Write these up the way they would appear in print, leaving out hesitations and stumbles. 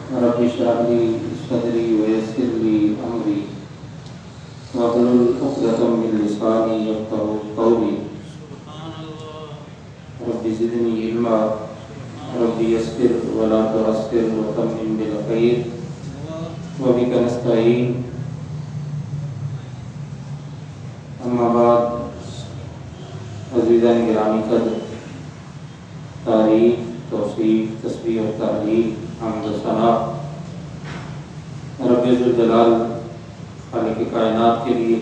رب اشرح لي صدري ويسر لي أمري واحلل عقدة من لساني يفقهوا قولي رب زدني علما رب يسر ولا تعسر وتمم بالخير وبك نستعين اما بعد عزیزان گرامی قدر تعریف توصیف تسبیح و تحلیل حمد و ثنا رب ذوالجلال خالق کائنات کے لیے،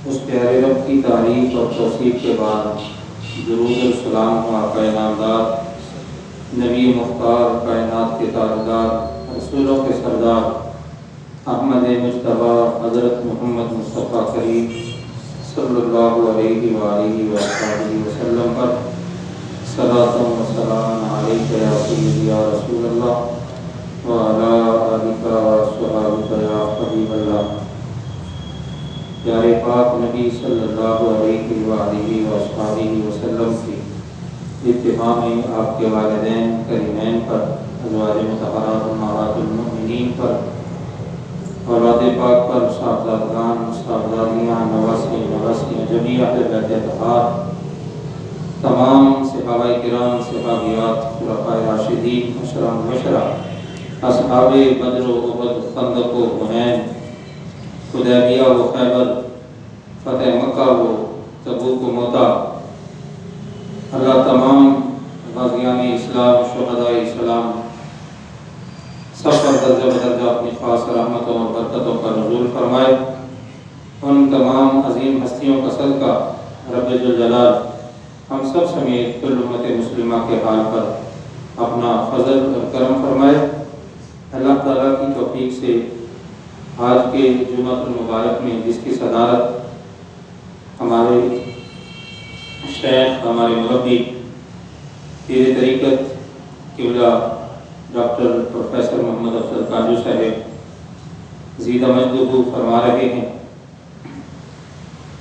اس پیارے رب کی تعریف اور توصیف کے بعد درود و سلام ہو آقا نامدار نبی مختار کائنات کے تاجدار رسولوں کے سردار احمد مجتبیٰ حضرت محمد مصطفیٰ کریم صلی اللہ علیہ وآلہ وسلم پر صلاۃ و سلام علیک یا سیدی یا رسول اللہ وعلی آلک وصحبہ یا حبیب اللہ۔ پیارے پاک نبی صلی اللہ علیہ وآلہ وسلم کی اتباع میں آپ کے والدین کریمین پر، ازواج مطہرات امہات المؤمنین پر، اولاد پاک پر، صاحبزادگان صاحبزادیاں نواسیاں جمیع اہل بیت اطہار، تمام صحابہ کرام صحابیات خلفائے راشدین عشرہ مبشرہ، اصحاب بدر و احد خندق و حنین حدیبیہ و خیبر فتح مکہ و تبوک و موتا، اللہ تمام غازیان اسلام شہداء اسلام سب پر درجہ بدرجہ اپنی خاص رحمتوں اور برکتوں کا نزول فرمائے۔ ان تمام عظیم ہستیوں کا صدقہ رب ذوالجلال ہم سب سمیت کل امت مسلمہ کے حال پر اپنا فضل اور کرم فرمائے۔ اللہ تعالیٰ کی توفیق سے آج کے جمعہ المبارک میں جس کی صدارت ہمارے شیخ ہمارے مربی پیر طریقت قبلہ ڈاکٹر پروفیسر محمد افضل کاجو صاحب زیدہ مجدہ فرما رہے ہیں،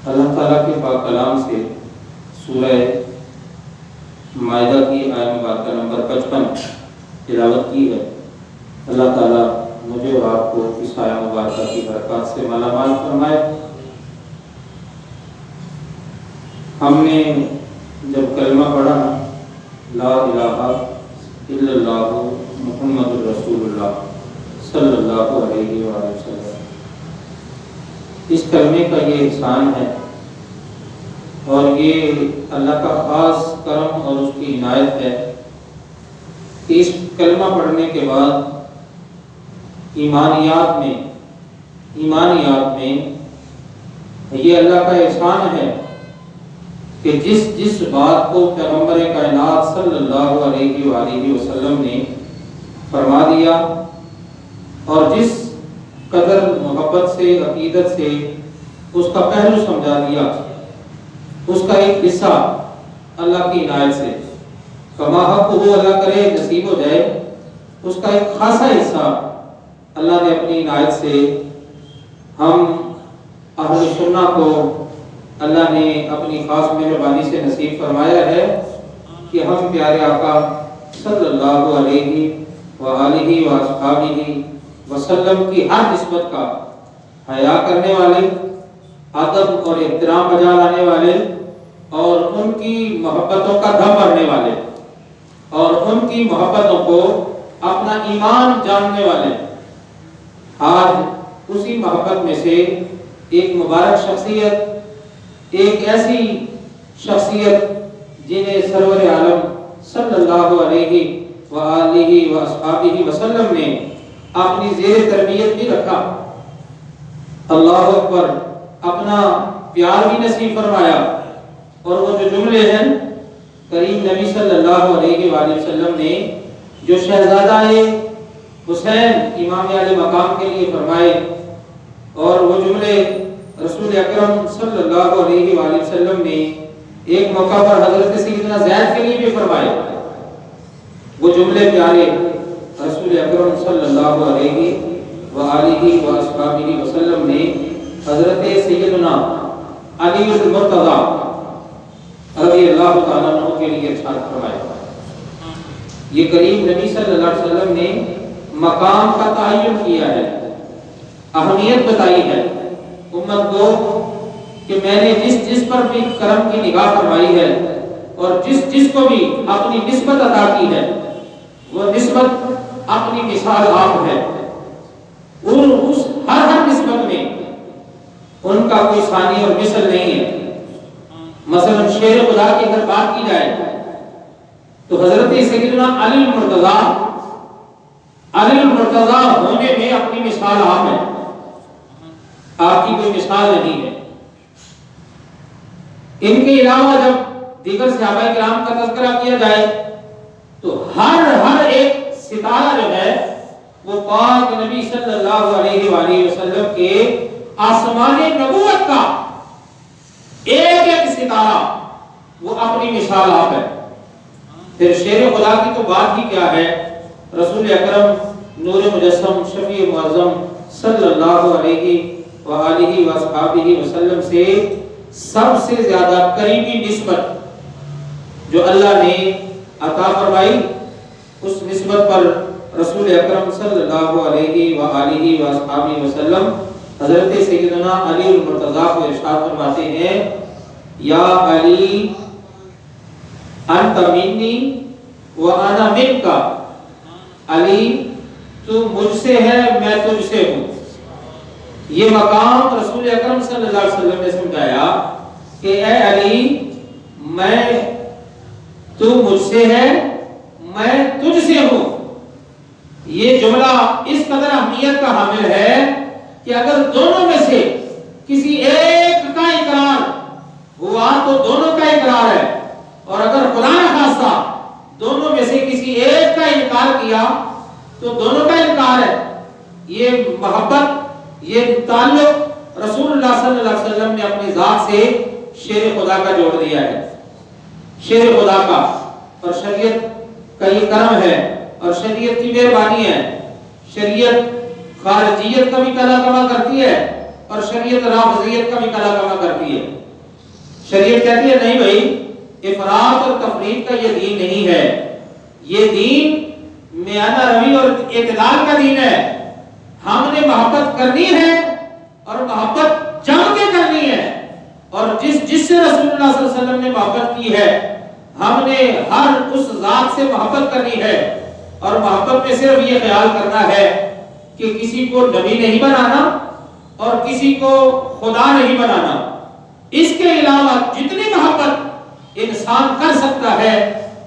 اللہ تعالیٰ کے پاک کلام سے سورہ مائدہ کی آیت مبارکہ نمبر 55 تلاوت کی ہے۔ اللہ تعالیٰ مجھے اور آپ کو اس آیت مبارکہ کی برکات سے مالا مال فرمائے۔ ہم نے جب کلمہ پڑھا لا الہ الا اللہ محمد الرسول اللہ صلی اللہ علیہ وآلہ وسلم، اس کلمے کا یہ احسان ہے اور یہ اللہ کا خاص کرم اور اس کی عنایت ہے کہ اس کلمہ پڑھنے کے بعد ایمانیات میں یہ اللہ کا احسان ہے کہ جس بات کو پیغمبر کائنات صلی اللہ علیہ وآلہ وسلم نے فرما دیا اور جس قدر محبت سے عقیدت سے اس کا پہلو سمجھا دیا، اس کا ایک حصہ اللہ کی عنایت سے کما حق ہو، اللہ کرے نصیب ہو جائے، اس کا ایک خاصا حصہ اللہ نے اپنی عنایت سے ہم اہل سنہ کو اللہ نے اپنی خاص مہربانی سے نصیب فرمایا ہے کہ ہم پیارے آقا صلی اللہ علیہ وآلہ وصحبہ وسلم کی ہر نسبت کا حیا کرنے والے، ادب اور احترام بجا لانے والے اور ان کی محبتوں کا دم بھرنے والے اور ان کی محبتوں کو اپنا ایمان جاننے والے، آج اسی محبت میں سے ایک مبارک شخصیت، ایک ایسی شخصیت جنہیں سرور عالم صلی اللہ علیہ وآلہ وصحبہ وسلم نے اپنی زیر تربیت بھی رکھا، اللہ اکبر، اپنا پیار بھی نصیب فرمایا، اور وہ جو جملے ہیں کریم نبی صلی اللہ علیہ وآلہ وسلم نے جو شہزادہ حسین امام علی مقام کے لیے فرمائے، اور وہ جملے رسول اکرم صلی اللہ علیہ وآلہ وسلم نے ایک موقع پر حضرت سیدنا زید کے لیے بھی فرمائے، وہ جملے پیارے رسول اکرم صلی اللہ علیہ وآلہ وسلم نے حضرت سیدنا علی المرتضی رضی اللہ تعالیٰ عنہ کے لیے ارشاد فرمایا۔ یہ کریم نبی صلی اللہ علیہ وسلم نے مقام کا تعین کیا ہے، اہمیت بتائی ہے امت کو کہ میں نے جس پر بھی کرم کی نگاہ فرمائی ہے اور جس کو بھی اپنی نسبت عطا کی ہے وہ نسبت اپنی مثال آپ ہے، اس ہر نسبت میں ان کا کوئی ثانی اور مثل نہیں ہے۔ مثلا شیر خدا کی اگر بات کی جائے تو حضرت سیدنا علی المرتضیٰ ہونے میں اپنی مثال آپ ہے، آپ کی کوئی مثال نہیں ہے۔ ان کے علاوہ جب دیگر صحابہ کرام کا تذکرہ کیا جائے تو ہر ایک ستارہ جو ہے وہ پاک نبی صلی اللہ علیہ وآلہ وسلم کے آسمان نبوت کا ایک ستارہ وہ اپنی مثال آپ ہے۔ پھر شیر خدا کی تو بات ہی کیا ہے، رسول اکرم نور مجسم شفیع معظم صلی اللہ علیہ وآلہ وصحبہ وسلم سے سب سے زیادہ قریبی نسبت جو اللہ نے عطا فرمائی، اس نسبت پر رسول اکرم صلی اللہ علیہ وآلہ وصحبہ وسلم حضرت سیدنا علی المرتضیٰ کو ارشاد فرماتے ہیں، یا علی انت منی وانا منک، علی تو مجھ سے ہے میں تجھ سے ہوں۔ یہ مقام رسول اکرم صلی اللہ علیہ وسلم نے سمجھایا کہ اے علی تو مجھ سے ہے میں تجھ سے ہوں۔ یہ جملہ اس قدر اہمیت کا حامل ہے کہ اگر دونوں میں سے کسی ایک کا اقرار ہوا تو دونوں کا اقرار ہے، اور اگر خدا نخواستہ دونوں میں سے کسی ایک کا انکار کیا تو دونوں کا انکار ہے۔ یہ محبت، یہ تعلق رسول اللہ صلی اللہ علیہ وسلم نے اپنی ذات سے شیر خدا کا جوڑ دیا ہے، شیر خدا کا۔ اور شریعت کا یہ کرم ہے اور شریعت کی مہربانی ہے، شریعت خارجیت کا بھی کلا کما کرتی ہے اور شریعت رافضیت کا بھی کلا کما کرتی ہے۔ شریعت کہتی ہے نہیں بھائی، افراط اور تفریط کا یہ دین نہیں ہے، یہ دین میانہ روی اور اعتدال کا دین ہے۔ ہم نے محبت کرنی ہے اور محبت جم کے کرنی ہے، اور جس سے رسول اللہ صلی اللہ علیہ وسلم نے محبت کی ہے ہم نے ہر اس ذات سے محبت کرنی ہے، اور محبت میں صرف یہ خیال کرنا ہے کہ کسی کو نبی نہیں بنانا اور کسی کو خدا نہیں بنانا۔ اس کے علاوہ جتنی محبت انسان کر سکتا ہے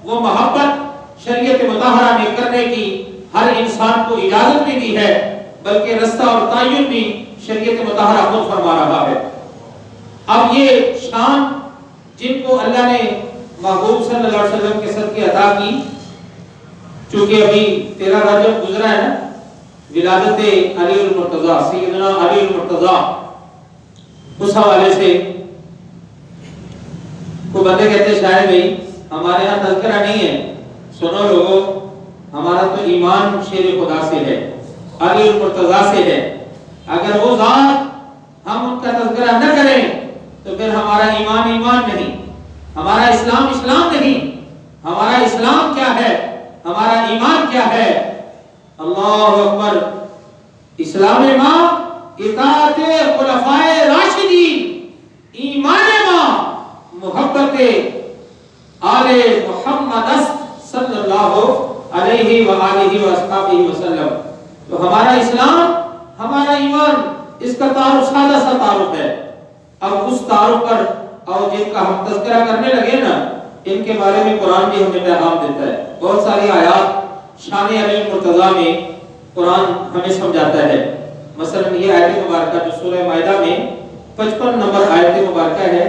وہ محبت شریعت مطہرہ نے کرنے کی ہر انسان کو اجازت بھی دی ہے، بلکہ رستہ اور تعین بھی شریعت مطہرہ خود فرما رہا ہے۔ اب یہ شان جن کو اللہ نے محبوب صلی اللہ علیہ وسلم کے صدقے عطا کی، چونکہ ابھی 13 رجب گزرا ہے نا، ولادت علی المرتضیٰ، سیدنا علی المرتضیٰ، اس حوالے سے کو بندے کہتے ہیں شاید بھائی ہمارے ہاں تذکرہ نہیں ہے، سنو لوگوں، ہمارا تو ایمان شیر خدا سے ہے، علی المرتضیٰ سے ہے۔ اگر وہ ذات ہم ان کا تذکرہ نہ کریں تو پھر ہمارا ایمان نہیں، ہمارا اسلام نہیں۔ ہمارا اسلام کیا ہے، ہمارا ایمان کیا ہے؟ اللہ اکبر! اسلام ماں اطاعت خلفائے راشدین، ایمان ماں محبت آل محمد صلی اللہ علیہ وآلہ وصحبہ وسلم۔ تو ہمارا اسلام، ہمارا ایمان، اس کا تعارف سادہ سا تعارف ہے۔ اب اس تعارف پر اور جن کا ہم تذکرہ کرنے لگے نا، ان کے بارے میں قرآن بھی ہمیں پیغام دیتا ہے۔ بہت ساری آیات شان علی المرتضیٰ میں قرآن ہمیں سمجھاتا ہے۔ مثلا یہ آیت مبارکہ جو سورہ مائدہ میں 55 نمبر آیت مبارکہ ہے،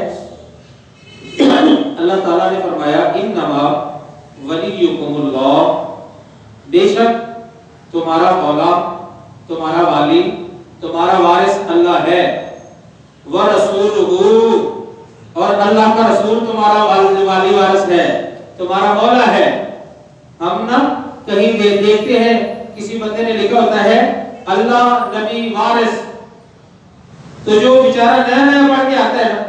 اللہ تعالیٰ نے فرمایا انما ولیکم اللہ، بے شک تمہارا مولا، تمہارا والی، تمہارا وارث اللہ ہے، ورسولہ، اور اللہ کا رسول تمہارا والی وارث ہے، تمہارا مولا ہے۔ ہم نا کہیں دیکھتے ہیں کسی بندے نے لکھا ہوتا ہے اللہ نبی وارث، تو جو بیچارہ نیا پڑھ کے آتا ہے نا،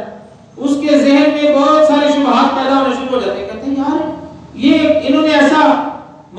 اس کے ذہن میں بہت سارے شبہات پیدا ہونے شروع ہو جاتے ہیں، کہتے ہیں یار یہ انہوں نے ایسا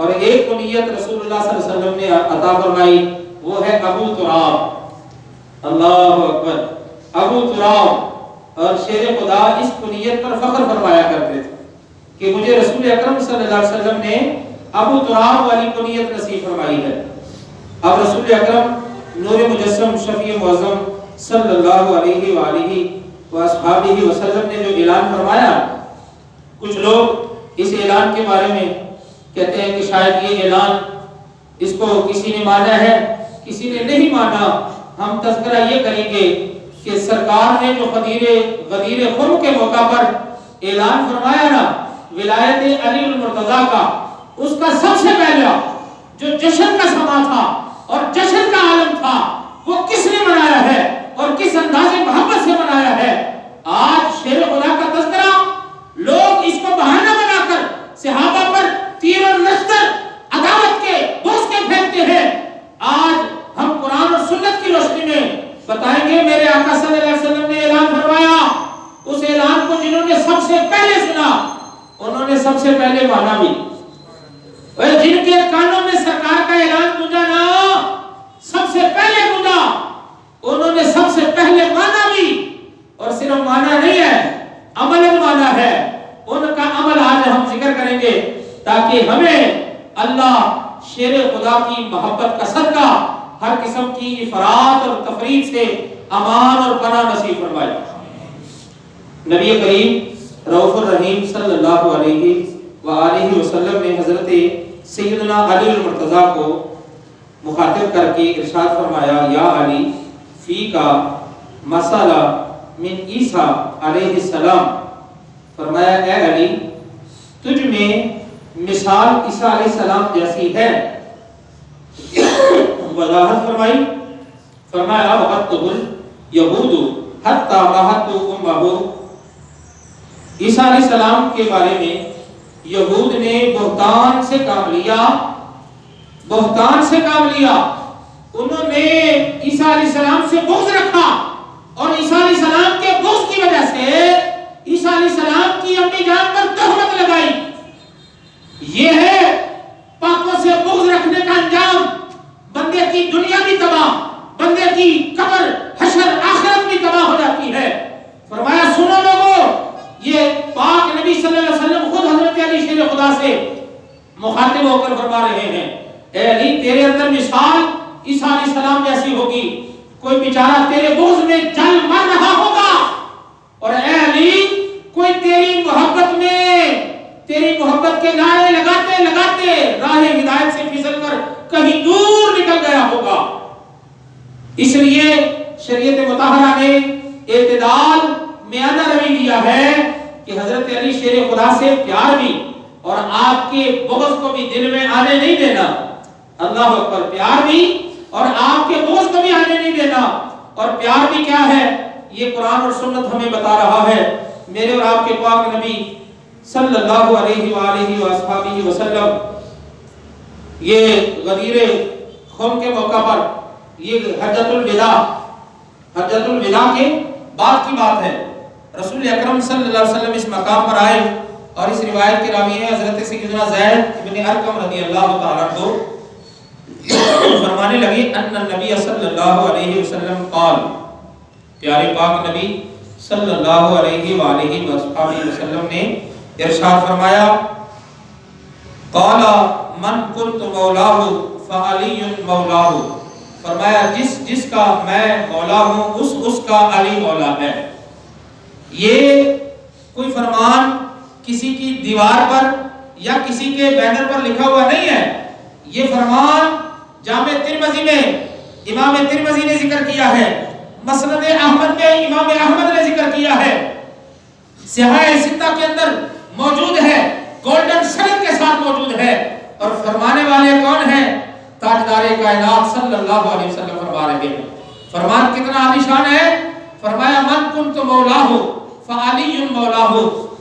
اور ایک کنیت رسول اللہ صلی اللہ علیہ وسلم نے عطا فرمائی، وہ ہے ابو تراب۔ اللہ اکبر، ابو تراب۔ اور شیر خدا اس کنیت پر فخر فرمایا کرتے تھے کہ مجھے رسول اکرم صلی اللہ علیہ وسلم نے ابو تراب والی کنیت نصیب فرمائی ہے۔ اب رسول اکرم نور مجسم شفیع معظم صلی اللہ علیہ وآلہ وآصحابہ وسلم نے جو اعلان فرمایا، کچھ لوگ اس اعلان کے بارے میں کہتے ہیں کہ شاید یہ اعلان اس کو کسی نے مانا ہے، کسی نے نہیں مانا۔ ہم تذکرہ یہ کریں گے کہ سرکار نے جو غدیر خم کے موقع پر اعلان فرمایا نا ولایت علی المرتضیٰ کا، اس کا سب سے پہلا جو جشن کا سما تھا اور جشن کا عالم تھا، وہ کس نے منایا ہے اور کس انداز محبت سے منایا ہے؟ آج شیر خدا کا تذکرہ لوگ اس کو بہانہ بنا کر صحابہ پر تیر اور نشتر عداوت کے بوس کے پھینکتے ہیں۔ آج ہم قرآن اور سنت کی روشنی میں بتائیں گے میرے آقا صلی اللہ علیہ وسلم نے اعلان فرمایا، اس اعلان کو جنہوں نے سب سے پہلے سنا انہوں نے سب سے پہلے مانا بھی، اور جن کے کانوں میں سرکار کا اعلان گونجا نا سب سے پہلے گونجا، انہوں نے سب سے پہلے مانا بھی، اور صرف مانا نہیں ہے عمل مانا ہے۔ ان کا عمل آج ہم ذکر کریں گے تاکہ ہمیں اللہ شیر خدا کی محبت کا صدقہ ہر قسم کی افراط اور تفریط سے امان اور پناہ نصیب فرمائے۔ نبی کریم رؤوف الرحیم صلی اللہ علیہ وآلہ وسلم نے حضرت سیدنا علی المرتضیٰ کو مخاطب کر کے ارشاد فرمایا، یا علی فی کا مسئلہ من عیسیٰ علیہ السلام، فرمایا اے علی تجھ میں مثال عیسیٰ علیہ السلام جیسی ہے۔ وضاحت فرمائی، فرمایا وقتہ الیہود حتی مہت امہ، عیسیٰ علیہ السلام کے بارے میں یہود نے بہتان سے کام لیا، بہتان سے کام لیا۔ انہوں نے عیسیٰ علیہ السلام سے بغض رکھا، اور عیسیٰ علیہ السلام کے بغض کی وجہ سے عیسیٰ علیہ السلام کی امی جان پر تہمت لگائی۔ یہ ہے پاکوں سے بغض رکھنے کا انجام۔ بندے کی دنیا بھی تباہ، بندے کی قبر حشر آخرت بھی تباہ ہو جاتی ہے۔ فرمایا سنو لوگو، یہ پاک نبی صلی اللہ علیہ وسلم خود حضرت علی شیر خدا سے مخاطب ہو کر فرما رہے ہیں، اے علی تیرے اندر مثال عیسیٰ علیہ السلام جیسی ہوگی، کوئی بیچارہ تیرے بغض میں جل مر رہا ہوگا، اور اے علی کوئی تیری محبت میں تیری محبت کے نعرے لگاتے لگاتے راہ ہدایت سے پھسل کر کہیں دور نکل گیا ہوگا۔ اس لیے شریعت مطہرہ نے اعتدال میانہ روی دیا ہے کہ حضرت علی شیر خدا سے پیار بھی اور آپ کے بغض کو بھی دل میں آنے نہیں دینا۔ اللہ اکبر، پیار بھی اور آپ کے بغض کو بھی آنے نہیں دینا۔ اور پیار بھی کیا ہے یہ قرآن اور سنت ہمیں بتا رہا ہے۔ میرے اور آپ کے پاک نبی صلی اللہ علیہ وآلہ وآصحابہ وسلم یہ غدیر خم کے موقع پر، یہ حجۃ الوداع کے بعد کی بات ہے، رسول اکرم صلی اللہ علیہ وسلم اس مقام پر آئے، اور اس روایت کے راوی ہیں حضرت سیدنا زید بن ارقم رضی اللہ تعالیٰ عنہ، فرمانے لگے ان النبی صلی اللہ علیہ وسلم قال، پیارے پاک نبی صلی اللہ علیہ وآلہ وسلم نے ارشاد فرمایا، قال من کنت مولاہ فعلی مولاہ، فرمایا جس کا میں مولا ہوں اس کا علی مولا ہے۔ یہ کوئی فرمان کسی کی دیوار پر یا کسی کے بینر پر لکھا ہوا نہیں ہے، یہ فرمان جامع ترمذی میں امام ترمذی نے ذکر کیا ہے، مسند احمد میں امام احمد نے ذکر کیا ہے، صحاح ستہ کے اندر موجود ہے، گولڈن سند کے ساتھ موجود ہے، اور فرمانے والے کون ہیں؟ تاجدار کائنات صلی اللہ علیہ وسلم فرما رہے ہیں۔ فرمان کتنا عالی شان ہے، فرمایا من کنت مولاہ فعلی مولاہ،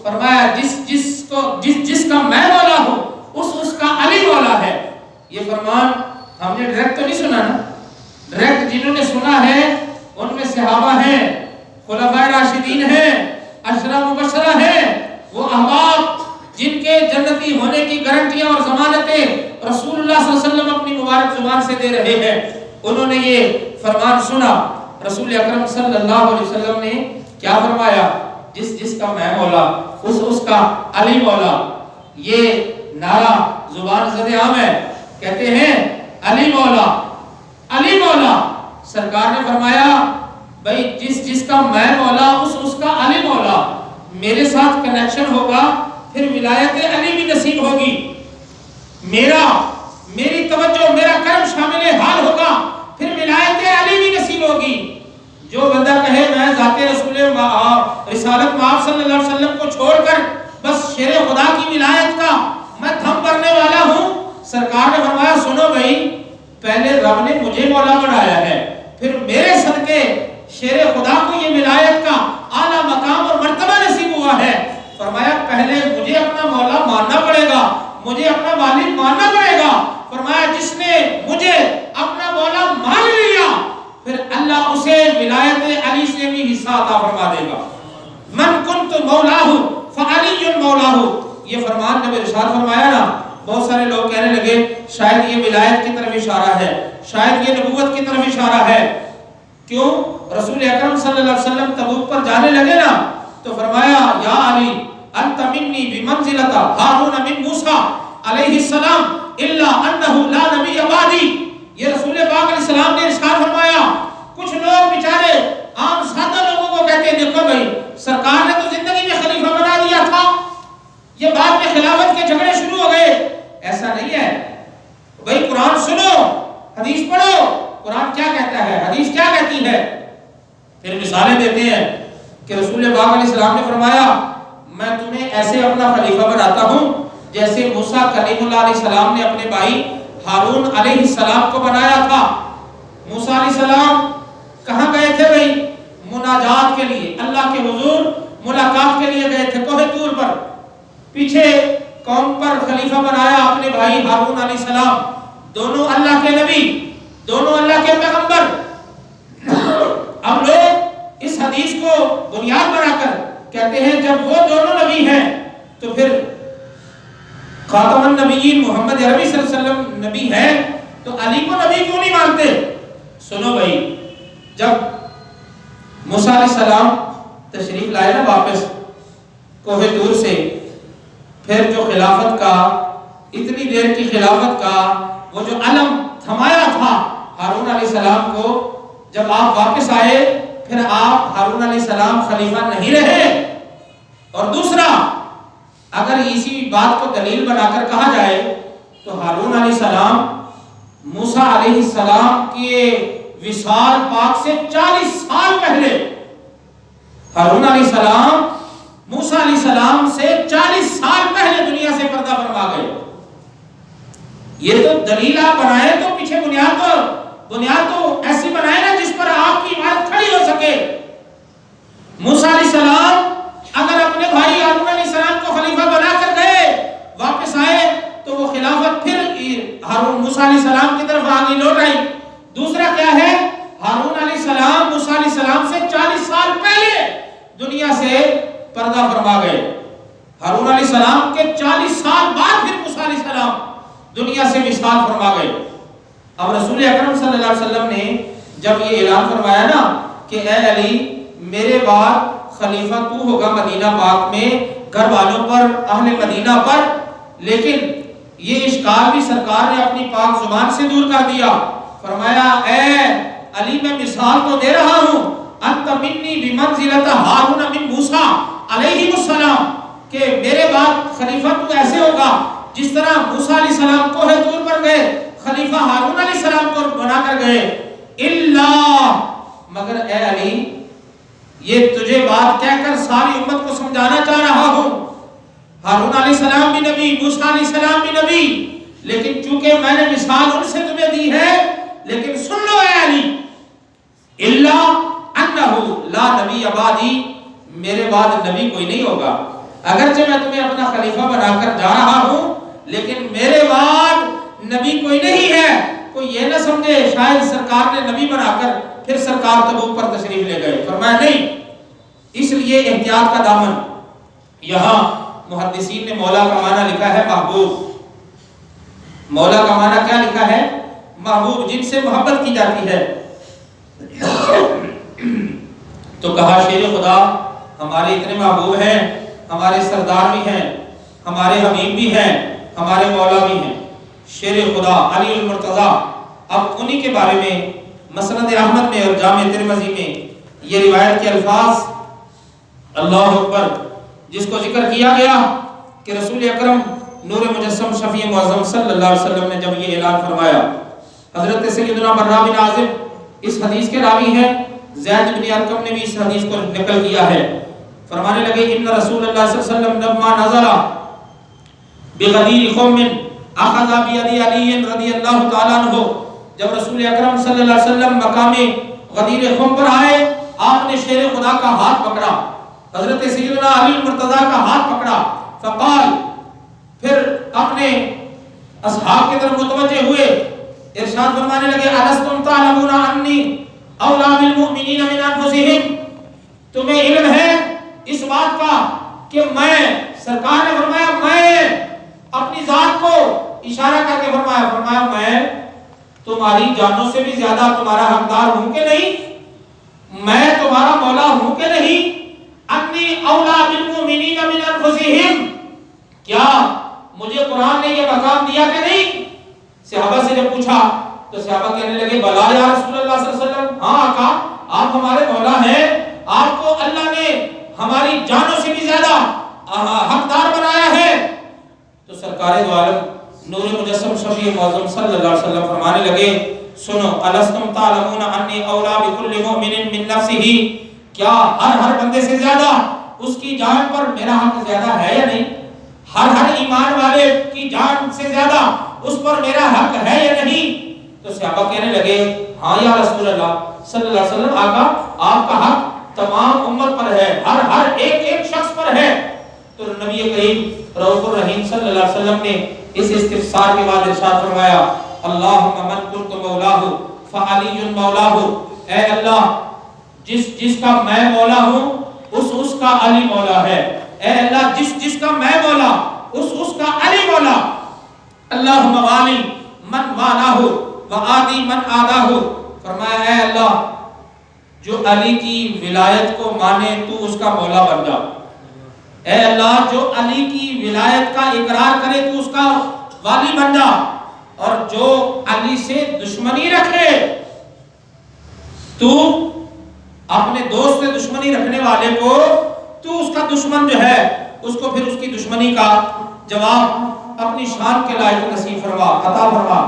فرمایا جس کا میں مولا ہوں اس کا علی مولا ہے۔ یہ فرمان ہم نے ڈائریکٹ تو نہیں سنا نا، ڈائریکٹ جنہوں نے سنا ہے ان میں صحابہ ہیں، خلفائے راشدین ہیں، عشرہ مبشرہ ہیں، وہ احباب جن کے جنتی ہونے کی گارنٹیاں اور ضمانتیں رسول اللہ صلی اللہ علیہ وسلم اپنی مبارک زبان سے دے رہے ہیں، انہوں نے یہ فرمان سنا، رسول اکرم صلی اللہ علیہ وسلم نے کیا فرمایا؟ جس کا میں مولا اس کا علی مولا۔ یہ نعرہ زبان زد عام ہے، کہتے ہیں علی مولا علی مولا۔ سرکار نے فرمایا بھائی جس کا میں مولا اس کا علی مولا، میرے ساتھ کنیکشن ہوگا پھر ولایت علی بھی نصیب ہوگی، میری توجہ میرا کرم شامل حال ہوگا پھر ولایت علی بھی نصیب ہوگی۔ جو بندہ کہے میں ذات رسول رسالت مآب صلی اللہ علیہ وسلم کو چھوڑ کر بس شیر خدا کی ولایت کا میں تھم بھرنے والا ہوں، سرکار نے فرمایا سنو بھائی، پہلے رب نے مجھے مولا بنایا ہے، پھر میرے صدقے شیر خدا کو یہ ولایت کا اعلیٰ مقام اور مرتبہ نصیب ہوا ہے۔ فرمایا پہلے مجھے اپنا مولا ماننا پڑے گا، مجھے اپنا والد ماننا پڑے گا۔ فرمایا جس نے مجھے اپنا مولا مان لیا پھر اللہ اسے ولایت علی سے بھی حصہ عطا فرما دے گا۔ من کنت مولاہ فعلی مولاہ، یہ فرمان جب ارشاد فرمایا نا، بہت سارے لوگ کہنے لگے شاید یہ ولایت کی طرف اشارہ ہے، شاید یہ نبوت کی طرف اشارہ ہے۔ کیوں؟ رسول اکرم صلی اللہ علیہ وسلم تبوک پر جانے لگے نا تو فرمایا یا علی انت منی بمنزلۃ ہارون من موسیٰ علیہ السلام الا انہ لا نبی بعدی۔ یہ رسول پاک علیہ السلام نے ارشاد فرمایا، کچھ لوگ بیچارے عام سادہ لوگوں کو کہتے ہیں دیکھو بھائی سرکار نے تو زندگی میں خلیفہ بنا دیا تھا، یہ بعد میں خلافت کے جھگڑے شروع ہو گئے۔ ایسا نہیں ہے بھائی، قرآن سنو، حدیث پڑھو، قرآن کیا کہتا ہے، حدیث کیا کہتی ہے۔ پھر مثالیں دیتے ہیں کہ رسول پاک علیہ السلام نے فرمایا میں تمہیں ایسے اپنا خلیفہ بناتا ہوں جیسے موسیٰ کلیم اللہ علیہ السلام نے اپنے بھائی ہارون علیہ السلام کو بنایا تھا۔ موسیٰ علیہ السلام کہاں گئے تھے بھائی؟ مناجات کے لیے، اللہ کے حضور ملاقات کے لیے گئے تھے کوہ طور پر، پیچھے قوم پر خلیفہ بنایا اپنے بھائی ہارون علیہ السلام، دونوں اللہ کے نبی، دونوں اللہ کے پیغمبر۔ اب لوگ اس حدیث کو بنیاد بنا کر کہتے ہیں جب وہ دونوں نبی ہیں تو پھر خاتم النبیین محمد عربی صلی اللہ علیہ وسلم نبی ہے تو علی کو نبی کیوں نہیں مانتے؟ سنو بھائی، جب موسیٰ علیہ السلام تشریف لائے نا واپس کوہ طور سے، پھر جو خلافت کا اتنی دیر کی خلافت کا وہ جو علم تھمایا تھا ہارون علیہ السلام کو، جب آپ واپس آئے پھر آپ ہارون علیہ السلام خلیفہ نہیں رہے۔ اور دوسرا اگر اسی بات کو دلیل بنا کر کہا جائے تو ہارون علیہ السلام موسیٰ علیہ السلام کے وصال پاک سے 40 سال پہلے، ہارون علیہ السلام موسیٰ علیہ السلام سے 40 سال پہلے دنیا سے پردہ فرما گئے۔ یہ تو دلیل آپ بنائیں تو پیچھے بنیاد تو ایسی بنائیں نا جس پر آپ کی عمارت کھڑی ہو سکے۔ موسیٰ علیہ السلام اگر اپنے بھائی ہارون علیہ السلام کو خلیفہ بنا کر گئے، واپس آئے تو وہ خلافت پھر ہارون موسیٰ علیہ السلام کی طرف آگے لوٹ آئی۔ دوسرا کیا ہے، ہارون علیہ السلام موسیٰ علیہ السلام سے 40 سال پہلے دنیا سے پردہ فرما گئے۔ ہارون علیہ السلام کے 40 سال بعد پھر موسیٰ علیہ السلام دنیا سے وصال فرما گئے۔ اب رسول اکرم صلی اللہ علیہ وسلم نے جب یہ اعلان فرمایا نا کہ اے علی میرے بعد خلیفہ تو ہوگا مدینہ پاک میں، گھر والوں پر، اہل مدینہ پر، لیکن یہ اشکال بھی سرکار نے اپنی پاک زبان سے دور کر دیا۔ فرمایا اے علی میں مثال تو دے رہا ہوں، انت منی بمنزلۃ ہارون من موسیٰ علیہ السلام، کہ میرے بعد خلیفہ تو ایسے ہوگا جس طرح موسیٰ علیہ السلام کوہ طور پر گئے، خلیفہ ہارون علیہ السلام کو بنا کر گئے۔ اللہ، مگر اے علی یہ تجھے بات کہہ کر ساری امت کو سمجھانا چاہ رہا ہوں، ہارون علیہ السلام بھی نبی، موسیٰ علیہ السلام بھی نبی، لیکن چونکہ میں نے مثال ان سے تمہیں دی ہے، لیکن سن لو اے علی، اللہ انہ لا نبی بعدی، میرے بعد نبی کوئی نہیں ہوگا۔ اگرچہ میں تمہیں اپنا خلیفہ بنا کر جا رہا ہوں لیکن میرے بعد نبی کوئی نہیں ہے۔ کوئی یہ نہ سمجھے شاید سرکار نے نبی بنا کر پھر سرکار تبوک پر تشریف لے گئے، فرمایا نہیں۔ اس لیے احتیاط کا دامن، یہاں محدثین نے مولا کا معنی لکھا ہے محبوب، مولا کا معنی کیا لکھا ہے؟ محبوب، جن سے محبت کی جاتی ہے۔ تو کہا شیر خدا ہمارے اتنے محبوب ہیں، ہمارے سردار بھی ہیں، ہمارے حبیب بھی ہیں، ہمارے مولا بھی ہیں، شیر خدا علی المرتضیٰ۔ اب انہی کے بارے میں مسند احمد میں اور جامع ترمذی میں یہ روایت کے الفاظ، اللہ اکبر، جس کو ذکر کیا گیا کہ رسول اکرم نور مجسم شفیع معظم صلی اللہ علیہ وسلم نے جب یہ اعلان فرمایا، حضرت سیدنا برا بن عازب اس حدیث کے راوی ہیں، زید بن ارقم نے بھی اس حدیث کو نقل کیا ہے، فرمانے لگے ان رسول اللہ صلی اللہ علیہ وسلم لما نزل بغدیر قوم اخذ بيد علی رضی اللہ تعالی عنہ، جب رسول اکرم صلی اللہ علیہ وسلم مقام غدیر قوم پر آئے، آپ نے شیر خدا کا ہاتھ پکڑا، حضرت سیدنا علی المرتضیٰ کا ہاتھ پکڑا، فقال، پھر اپنے اصحاب کی طرف متوجہ ہوئے، ارشاد فرمانے لگے الستم تعلمون انی اولی بالمؤمنین من انفسہم، تمہیں علم ہے اس بات کا کہ میں، سرکار نے فرمایا میں اپنی ذات کو اشارہ کر کے فرمایا میں تمہاری جانوں سے بھی زیادہ تمہارا حقدار ہوں کہ نہیں، میں تمہارا مولا ہوں کہ نہیں، انی اولی بالمؤمنین من انفسہم، کیا مجھے قرآن نے یہ مقام دیا کہ نہیں؟ صحابہ سے جب پوچھا تو صحابہ کہنے لگے بلا یا رسول اللہ صلی اللہ علیہ وسلم، ہاں آقا آپ ہمارے مولا ہیں، آپ کو اللہ نے ہماری جانوں سے بھی زیادہ حقدار بنایا ہے۔ تو سرکار دو عالم نور مجسم شفیع معظم صلی اللہ علیہ وسلم فرمانے لگے سنو الستم تعلمون انی اولی بکل مؤمن من نفسہ، کیا ہر بندے سے زیادہ اس کی جان پر میرا حق زیادہ ہے یا نہیں؟ ہر ایمان والے کی جان سے زیادہ اس پر میرا حق ہے یا نہیں؟ تو صحابہ کہنے لگے ہاں یا رسول اللہ صلی اللہ علیہ وسلم، آقا آپ کا حق تمام امت پر ہے، ہر ایک شخص پر ہے۔ تو نبی کریم رؤوف الرحیم صلی اللہ علیہ وسلم نے اس استفسار کے بعد ارشاد فرمایا اللہم من کنت مولاہ فعلی مولاہ، اے اللہ جس کا میں مولا ہوں اس کا علی مولا ہے، اے اللہ جس کا میں مولا اس کا علی مولا، اللہم والی من والاہ وعادی من آداہ، فرمایا اے اللہ جو علی کی ولایت کو مانے تو اس کا مولا بن جا، اے اللہ جو علی کی ولایت کا اقرار کرے تو اس کا والی بن جا، اور جو علی سے دشمنی رکھے تو اپنے دوست سے دشمنی رکھنے والے کو تو اس کا دشمن جو ہے اس کو پھر اس کی دشمنی کا جواب اپنی شان کے لائق نصیب فرما، عطا فرما۔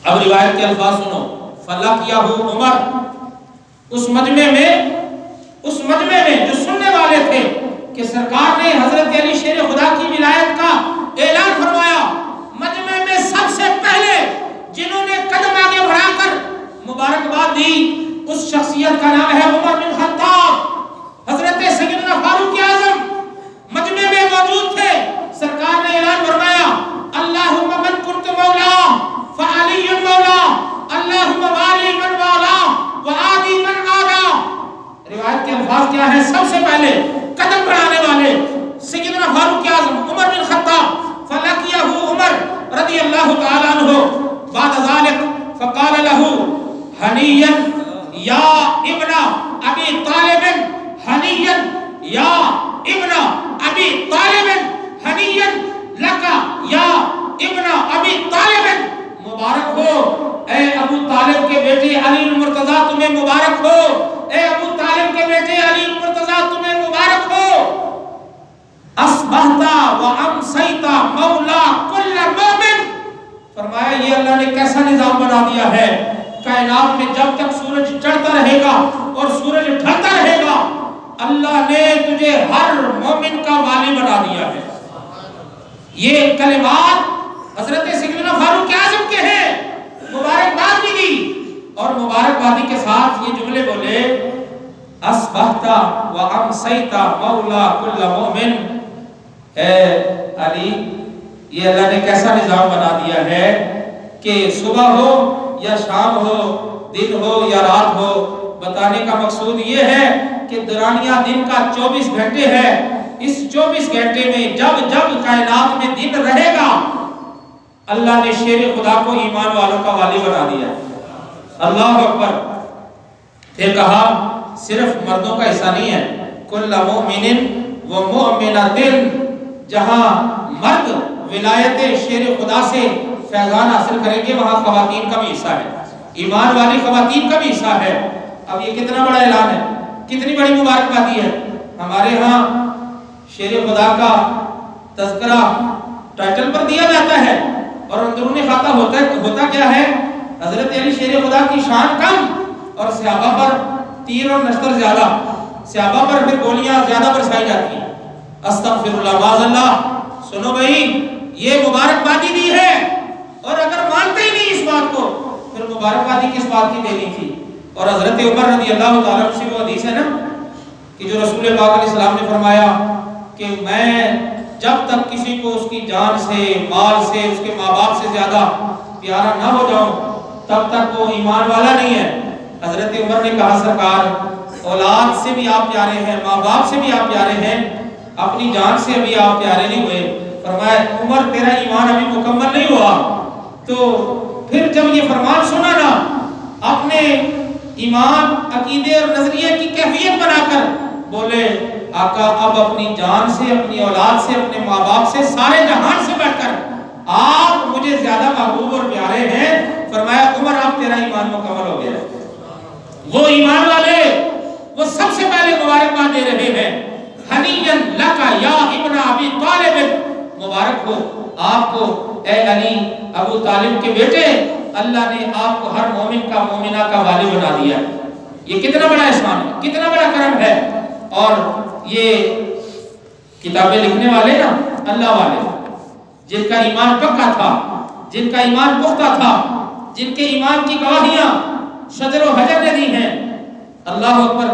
اب روایت کے الفاظ سنو، فلقیہ عمر، اس مجمع میں جو سننے والے تھے کہ سرکار نے حضرت علی شیر خدا کی ولایت کا اعلان فرمایا، مجمع میں سب سے پہلے جنہوں نے قدم آگے بڑھا کر مبارکباد دی اس شخصیت کا نام ہے عمر بن خطاب۔ حضرت سیدنا فاروق اعظم مجمع میں موجود تھے، سرکار نے اعلان فرمایا اللہم من کنت مولا فعلی مولا، اللہم والی من والا وعادی من آدا۔ روایت کے الفاظ کیا ہے؟ سب سے پہلے قدم بڑھانے والے سیدنا فاروق اعظم عمر بن خطاب، فلقیہ عمر رضی اللہ تعالی عنہ، بعد ذلك فقال له ہنیا یا ابن ابی طالب، ہنیا یا ابن ابی طالب، ہنیا لک یا ابن ابی طالب، مبارک ہو اے ابو طالب کے بیٹے علی المرتضیٰ، تمہیں مبارک ہو، اے ابو طالب کے بیٹے علی المرتضیٰ تمہیں مبارک ہو، اصبحت وامسیت مولا کل مومن، فرمایا یہ اللہ نے کیسا نظام بنا دیا ہے، کائنات میں جب تک سورج چڑھتا رہے گا اور سورج ڈھلتا رہے گا اللہ نے تجھے ہر مومن کا والی بنا دیا ہے۔ یہ کلمات حضرت سیدنا فاروق اعظم کے ہیں، مبارکباد بھی دی اور مبارکبادی کے ساتھ یہ جملے بولے اصبحت وامسیت مولا کل مومن، اے علی یہ اللہ نے کیسا نظام بنا دیا ہے کہ صبح ہو یا شام ہو، دن ہو یا رات ہو، بتانے کا مقصود یہ ہے کہ دورانیہ دن کا 24 گھنٹے ہے، اس 24 گھنٹے میں جب کائنات میں دن رہے گا اللہ نے شیر خدا کو ایمان والوں کا والی بنا دیا. اللہ اکبر. پھر کہا صرف مردوں کا حصہ نہیں ہے، کل مؤمن و مؤمنۃ، جہاں مرد ولایت شیر خدا سے فیضان حاصل کریں گے وہاں خواتین کا بھی حصہ ہے، ایمان والی خواتین کا بھی حصہ ہے. اب یہ کتنا بڑا اعلان ہے، کتنی بڑی مبارکبادی ہے. ہمارے ہاں شیر خدا کا تذکرہ ٹائٹل پر دیا جاتا ہے اور اندرون خطہ ہوتا کیا ہے؟ حضرت علی شیر خدا کی شان کم اور صحابہ پر تیر اور نشتر زیادہ، صحابہ پر پھر گولیاں زیادہ برسائی جاتی ہیں. استغفر اللہ معاذ اللہ. سنو بھائی، یہ مبارکبادی دی ہے اور اگر مانتے ہی نہیں اس بات کو پھر مبارکبادی کس بات کی دینی تھی؟ اور حضرت عمر رضی اللہ تعالیٰ عنہ سے وہ حدیث ہے نا کہ جو رسول پاک علیہ السلام نے فرمایا کہ میں جب تک کسی کو اس کی جان سے، مال سے، اس کے ماں باپ سے زیادہ پیارا نہ ہو جاؤں تب تک وہ ایمان والا نہیں ہے. حضرت عمر نے کہا سرکار اولاد سے بھی آپ پیارے ہیں، ماں باپ سے بھی آپ پیارے ہیں، اپنی جان سے ابھی آپ پیارے نہیں ہوئے. فرمایا عمر تیرا ایمان ابھی مکمل نہیں ہوا. تو پھر جب یہ فرمان سنا نا، اپنے ایمان، عقیدے اور نظریے کی کیفیت بنا کر بولے آقا اب اپنی جان سے، اپنی اولاد سے، اپنے ماں باپ سے، سارے جہان سے بڑھ کر آپ مجھے زیادہ محبوب اور پیارے ہیں. فرمایا عمر اب تیرا ایمان مکمل ہو گیا. وہ ایمان والے وہ سب سے پہلے مبارکباد دے رہے ہیں، حنیًا لکا یا ابن ابی طالب، مبارک ہو آپ کو اے علی ابو طالب کے بیٹے، اللہ نے آپ کو ہر مومن کا، مومنہ کا والی بنا دیا. یہ کتنا بڑا احسان ہے، کتنا بڑا کرم ہے. اور یہ کتابیں لکھنے والے نا اللہ والے، جن کا ایمان پکا تھا، جن کا ایمان پختہ تھا، جن کے ایمان کی گواہیاں شجر و حجر نے دی ہیں. اللہ اکبر.